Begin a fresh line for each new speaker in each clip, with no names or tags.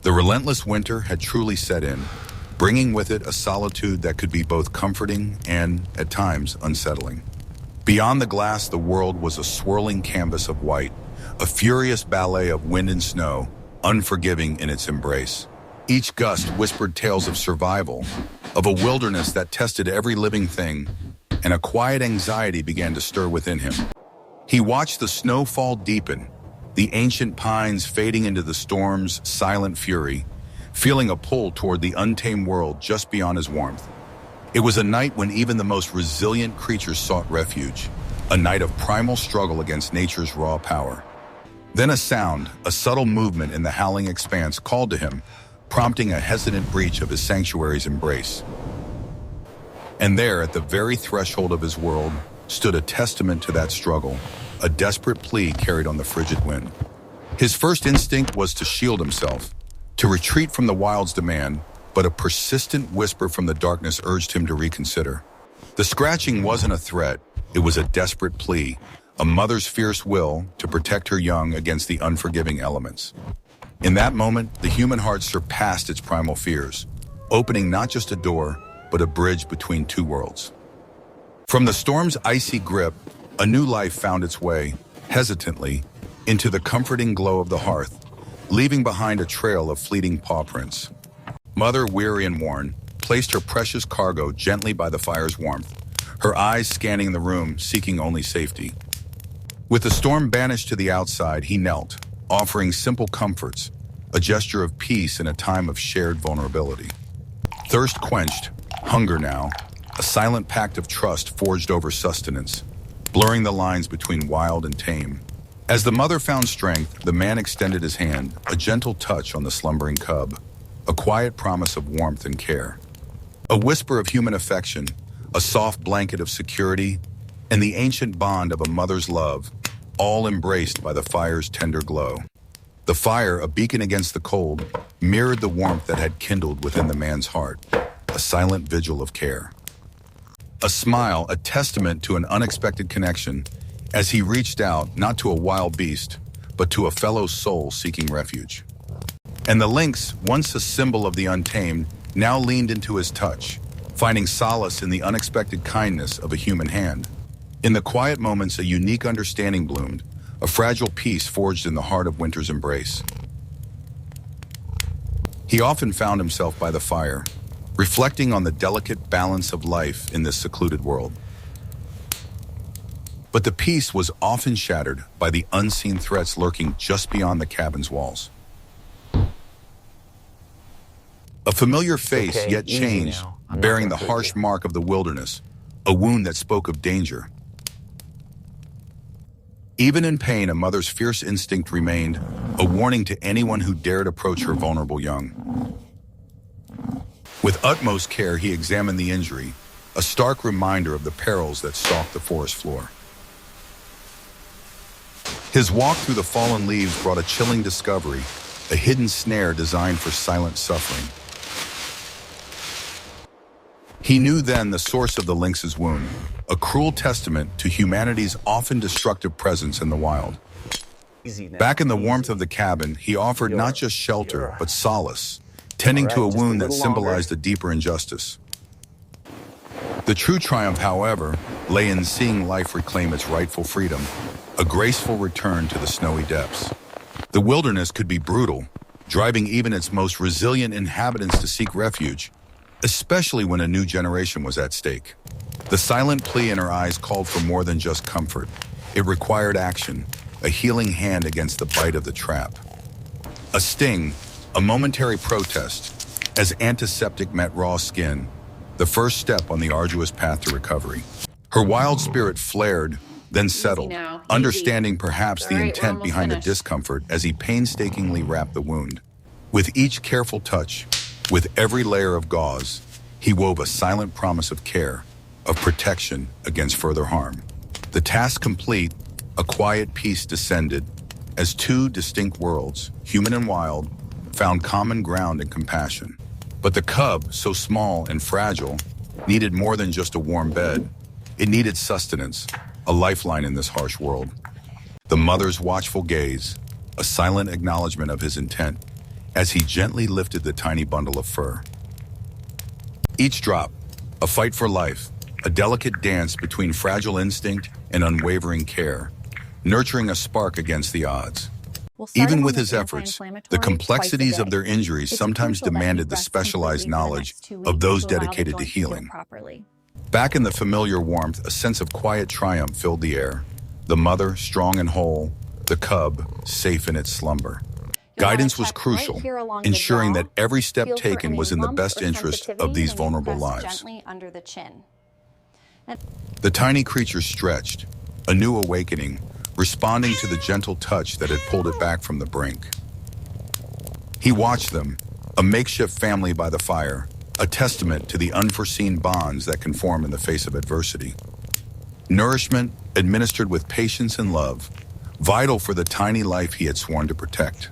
The relentless winter had truly set in, bringing with it a solitude that could be both comforting and, at times, unsettling. Beyond the glass, the world was a swirling canvas of white, a furious ballet of wind and snow, unforgiving in its embrace. Each gust whispered tales of survival, of a wilderness that tested every living thing, and a quiet anxiety began to stir within him. He watched the snowfall deepen, the ancient pines fading into the storm's silent fury, feeling a pull toward the untamed world just beyond his warmth. It was a night when even the most resilient creatures sought refuge, a night of primal struggle against nature's raw power. Then a sound, a subtle movement in the howling expanse called to him, prompting a hesitant breach of his sanctuary's embrace. And there, at the very threshold of his world, stood a testament to that struggle, a desperate plea carried on the frigid wind. His first instinct was to shield himself, to retreat from the wild's demand, but a persistent whisper from the darkness urged him to reconsider. The scratching wasn't a threat, it was a desperate plea, a mother's fierce will to protect her young against the unforgiving elements. In that moment, the human heart surpassed its primal fears, opening not just a door, but a bridge between two worlds. From the storm's icy grip, a new life found its way, hesitantly, into the comforting glow of the hearth, leaving behind a trail of fleeting paw prints. Mother, weary and worn, placed her precious cargo gently by the fire's warmth, her eyes scanning the room, seeking only safety. With the storm banished to the outside, he knelt, offering simple comforts, a gesture of peace in a time of shared vulnerability. Thirst quenched, hunger now, a silent pact of trust forged over sustenance, blurring the lines between wild and tame. As the mother found strength, the man extended his hand, a gentle touch on the slumbering cub, a quiet promise of warmth and care. A whisper of human affection, a soft blanket of security, and the ancient bond of a mother's love, all embraced by the fire's tender glow. The fire, a beacon against the cold, mirrored the warmth that had kindled within the man's heart, a silent vigil of care. A smile, a testament to an unexpected connection, as he reached out not to a wild beast, but to a fellow soul seeking refuge. And the lynx, once a symbol of the untamed, now leaned into his touch, finding solace in the unexpected kindness of a human hand. In the quiet moments, a unique understanding bloomed, a fragile peace forged in the heart of winter's embrace. He often found himself by the fire, reflecting on the delicate balance of life in this secluded world. But the peace was often shattered by the unseen threats lurking just beyond the cabin's walls. A familiar face, yet changed, bearing the harsh mark of the wilderness, a wound that spoke of danger. Even in pain, a mother's fierce instinct remained, a warning to anyone who dared approach her vulnerable young. With utmost care, he examined the injury, a stark reminder of the perils that stalked the forest floor. His walk through the fallen leaves brought a chilling discovery, a hidden snare designed for silent suffering. He knew then the source of the lynx's wound, a cruel testament to humanity's often destructive presence in the wild. Back in the warmth of the cabin, he offered not just shelter, but solace, tending to a wound that symbolized a deeper injustice. The true triumph, however, lay in seeing life reclaim its rightful freedom, a graceful return to the snowy depths. The wilderness could be brutal, driving even its most resilient inhabitants to seek refuge, especially when a new generation was at stake. The silent plea in her eyes called for more than just comfort. It required action, a healing hand against the bite of the trap. A sting, a momentary protest, as antiseptic met raw skin, the first step on the arduous path to recovery. Her wild spirit flared, then settled, understanding perhaps the intent behind the discomfort as he painstakingly wrapped the wound. With each careful touch, with every layer of gauze, he wove a silent promise of care, of protection against further harm. The task complete, a quiet peace descended as two distinct worlds, human and wild, found common ground and compassion. But the cub, so small and fragile, needed more than just a warm bed. It needed sustenance, a lifeline in this harsh world. The mother's watchful gaze, a silent acknowledgement of his intent, as he gently lifted the tiny bundle of fur. Each drop, a fight for life, a delicate dance between fragile instinct and unwavering care, nurturing a spark against the odds. Even with his efforts, the complexities of their injuries sometimes demanded the specialized knowledge of those dedicated to healing. Back in the familiar warmth, a sense of quiet triumph filled the air. The mother, strong and whole, the cub, safe in its slumber. Guidance was crucial, ensuring that every step taken was in the best interest of these vulnerable lives. The tiny creature stretched, a new awakening, responding to the gentle touch that had pulled it back from the brink. He watched them, a makeshift family by the fire, a testament to the unforeseen bonds that can form in the face of adversity. Nourishment, administered with patience and love, vital for the tiny life he had sworn to protect.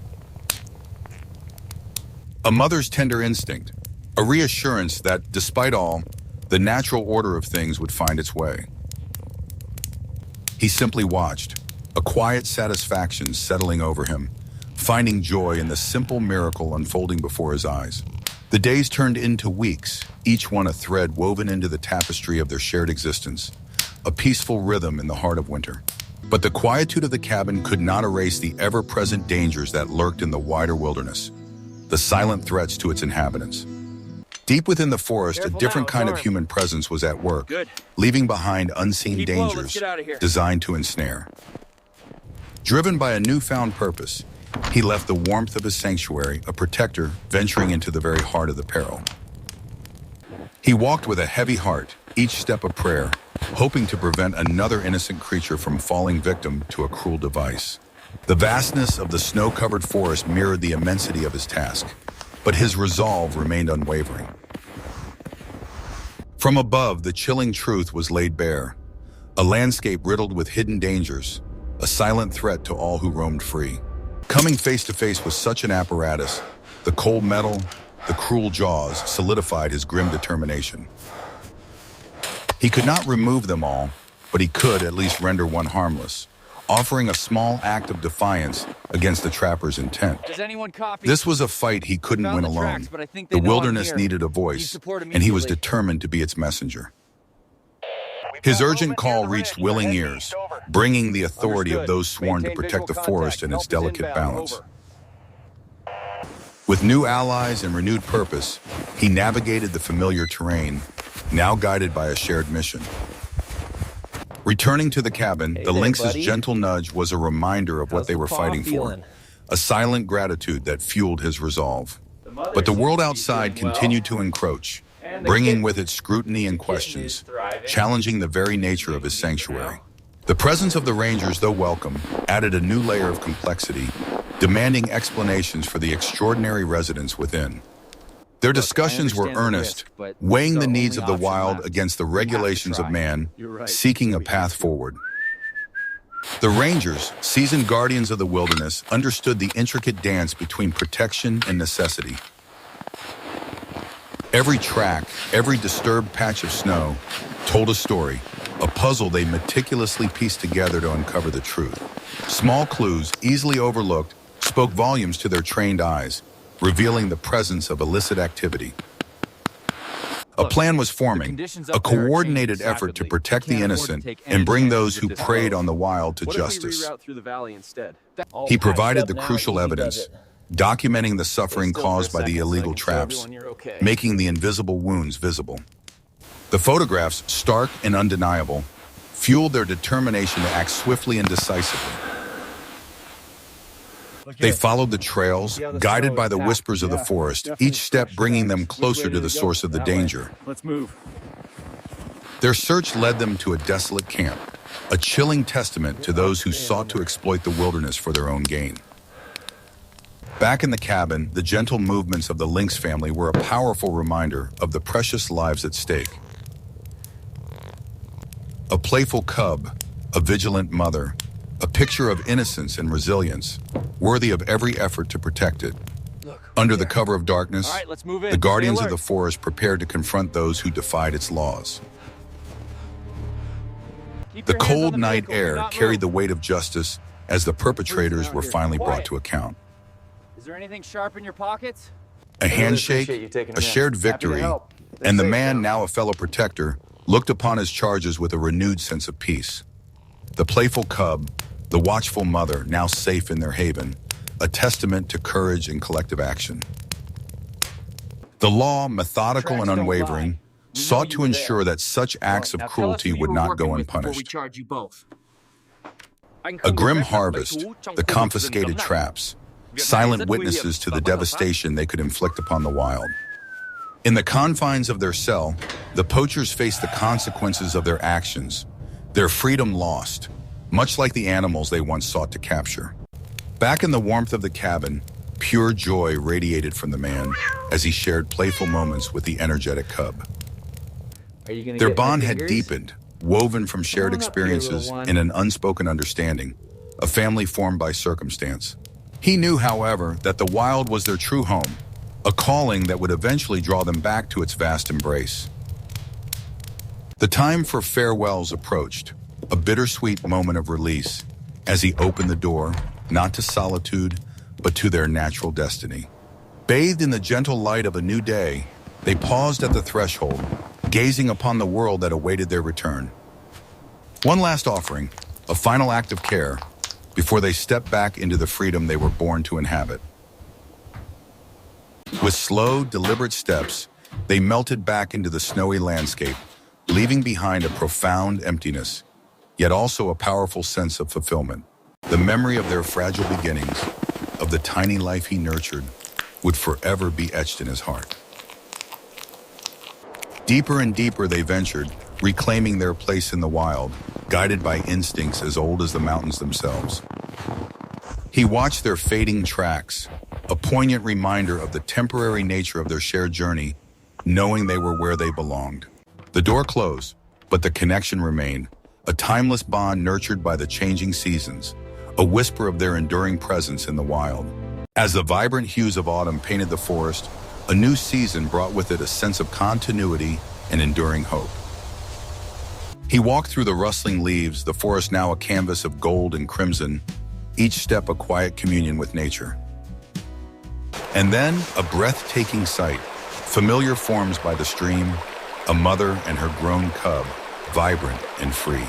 A mother's tender instinct, a reassurance that, despite all, the natural order of things would find its way. He simply watched, a quiet satisfaction settling over him, finding joy in the simple miracle unfolding before his eyes. The days turned into weeks, each one a thread woven into the tapestry of their shared existence, a peaceful rhythm in the heart of winter. But the quietude of the cabin could not erase the ever-present dangers that lurked in the wider wilderness, the silent threats to its inhabitants. Deep within the forest, a different kind of human presence was at work, leaving behind unseen dangers designed to ensnare. Driven by a newfound purpose, he left the warmth of his sanctuary, a protector venturing into the very heart of the peril. He walked with a heavy heart, each step a prayer, hoping to prevent another innocent creature from falling victim to a cruel device. The vastness of the snow-covered forest mirrored the immensity of his task, but his resolve remained unwavering. From above, the chilling truth was laid bare, a landscape riddled with hidden dangers, a silent threat to all who roamed free. Coming face to face with such an apparatus, the cold metal, the cruel jaws solidified his grim determination. He could not remove them all, but he could at least render one harmless, offering a small act of defiance against the trapper's intent.
Does anyone copy?
This was a fight he couldn't win alone. The wilderness needed a voice, and he was determined to be its messenger. His urgent call reached willing ears, bringing the authority of those sworn to protect the forest and its delicate balance. With new allies and renewed purpose, he navigated the familiar terrain, now guided by a shared mission. Returning to the cabin, the Lynx's gentle nudge was a reminder of what they were fighting for, a silent gratitude that fueled his resolve. But the world outside continued to encroach, bringing with it scrutiny and questions, challenging the very nature of his sanctuary. The presence of the rangers, though welcome, added a new layer of complexity, demanding explanations for the extraordinary residents within. Their discussions were earnest, weighing the needs of the wild against the regulations of man, seeking a path forward. The rangers, seasoned guardians of the wilderness, understood the intricate dance between protection and necessity. Every track, every disturbed patch of snow, told a story, a puzzle they meticulously pieced together to uncover the truth. Small clues, easily overlooked, spoke volumes to their trained eyes, revealing the presence of illicit activity. A plan was forming, a coordinated effort to protect the innocent and bring those who preyed on the wild to justice. He provided the crucial evidence, documenting the suffering caused by the illegal traps, making the invisible wounds visible. The photographs, stark and undeniable, fueled their determination to act swiftly and decisively. They followed the trails, guided by the whispers of the forest, each step bringing them closer to the source of the danger.
Let's move.
Their search led them to a desolate camp, a chilling testament to those who sought to exploit the wilderness for their own gain. Back in the cabin, the gentle movements of the Lynx family were a powerful reminder of the precious lives at stake. A playful cub, a vigilant mother, a picture of innocence and resilience, worthy of every effort to protect it. Under the cover of darkness, the guardians of the forest prepared to confront those who defied its laws. The cold night air carried the weight of justice as the perpetrators were finally brought to account.
Is there anything sharp in your pockets?
A handshake, a shared victory, and the man, now a fellow protector, looked upon his charges with a renewed sense of peace. The playful cub, the watchful mother, now safe in their haven, a testament to courage and collective action. The law, methodical and unwavering, sought to ensure that such acts of cruelty would not go unpunished. A grim harvest, the confiscated traps, silent witnesses to the devastation they could inflict upon the wild. In the confines of their cell, the poachers faced the consequences of their actions, their freedom lost, much like the animals they once sought to capture. Back in the warmth of the cabin, pure joy radiated from the man as he shared playful moments with the energetic cub. Their bond had deepened, woven from shared experiences and an unspoken understanding, a family formed by circumstance. He knew, however, that the wild was their true home, a calling that would eventually draw them back to its vast embrace. The time for farewells approached, a bittersweet moment of release, as he opened the door, not to solitude, but to their natural destiny. Bathed in the gentle light of a new day, they paused at the threshold, gazing upon the world that awaited their return. One last offering, a final act of care, before they stepped back into the freedom they were born to inhabit. With slow, deliberate steps, they melted back into the snowy landscape, leaving behind a profound emptiness, yet also a powerful sense of fulfillment. The memory of their fragile beginnings, of the tiny life he nurtured, would forever be etched in his heart. Deeper and deeper they ventured, reclaiming their place in the wild, guided by instincts as old as the mountains themselves. He watched their fading tracks, a poignant reminder of the temporary nature of their shared journey, knowing they were where they belonged. The door closed, but the connection remained, a timeless bond nurtured by the changing seasons, a whisper of their enduring presence in the wild. As the vibrant hues of autumn painted the forest, a new season brought with it a sense of continuity and enduring hope. He walked through the rustling leaves, the forest now a canvas of gold and crimson, each step a quiet communion with nature. And then a breathtaking sight, familiar forms by the stream, a mother and her grown cub, vibrant and free.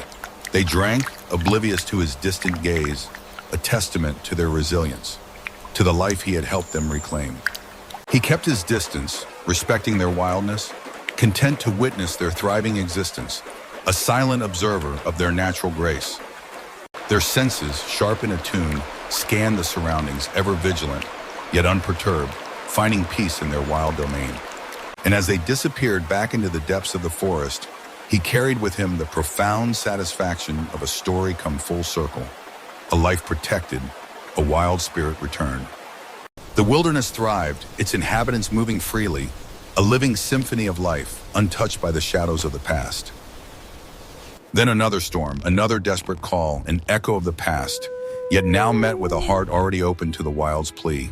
They drank, oblivious to his distant gaze, a testament to their resilience, to the life he had helped them reclaim. He kept his distance, respecting their wildness, content to witness their thriving existence, a silent observer of their natural grace. Their senses, sharp and attuned, scanned the surroundings, ever vigilant, yet unperturbed, finding peace in their wild domain. And as they disappeared back into the depths of the forest, he carried with him the profound satisfaction of a story come full circle, a life protected, a wild spirit returned. The wilderness thrived, its inhabitants moving freely, a living symphony of life, untouched by the shadows of the past. Then another storm, another desperate call, an echo of the past, yet now met with a heart already open to the wild's plea.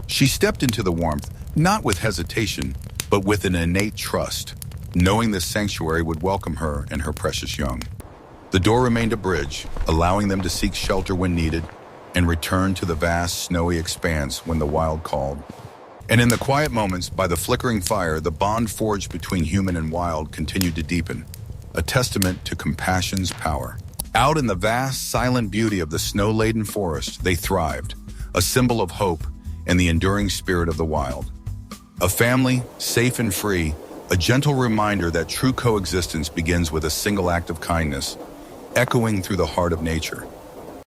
She stepped into the warmth, not with hesitation, but with an innate trust, knowing this sanctuary would welcome her and her precious young. The door remained a bridge, allowing them to seek shelter when needed and return to the vast, snowy expanse when the wild called. And in the quiet moments, by the flickering fire, the bond forged between human and wild continued to deepen, a testament to compassion's power. Out in the vast, silent beauty of the snow-laden forest, they thrived, a symbol of hope and the enduring spirit of the wild. A family, safe and free, a gentle reminder that true coexistence begins with a single act of kindness, echoing through the heart of nature.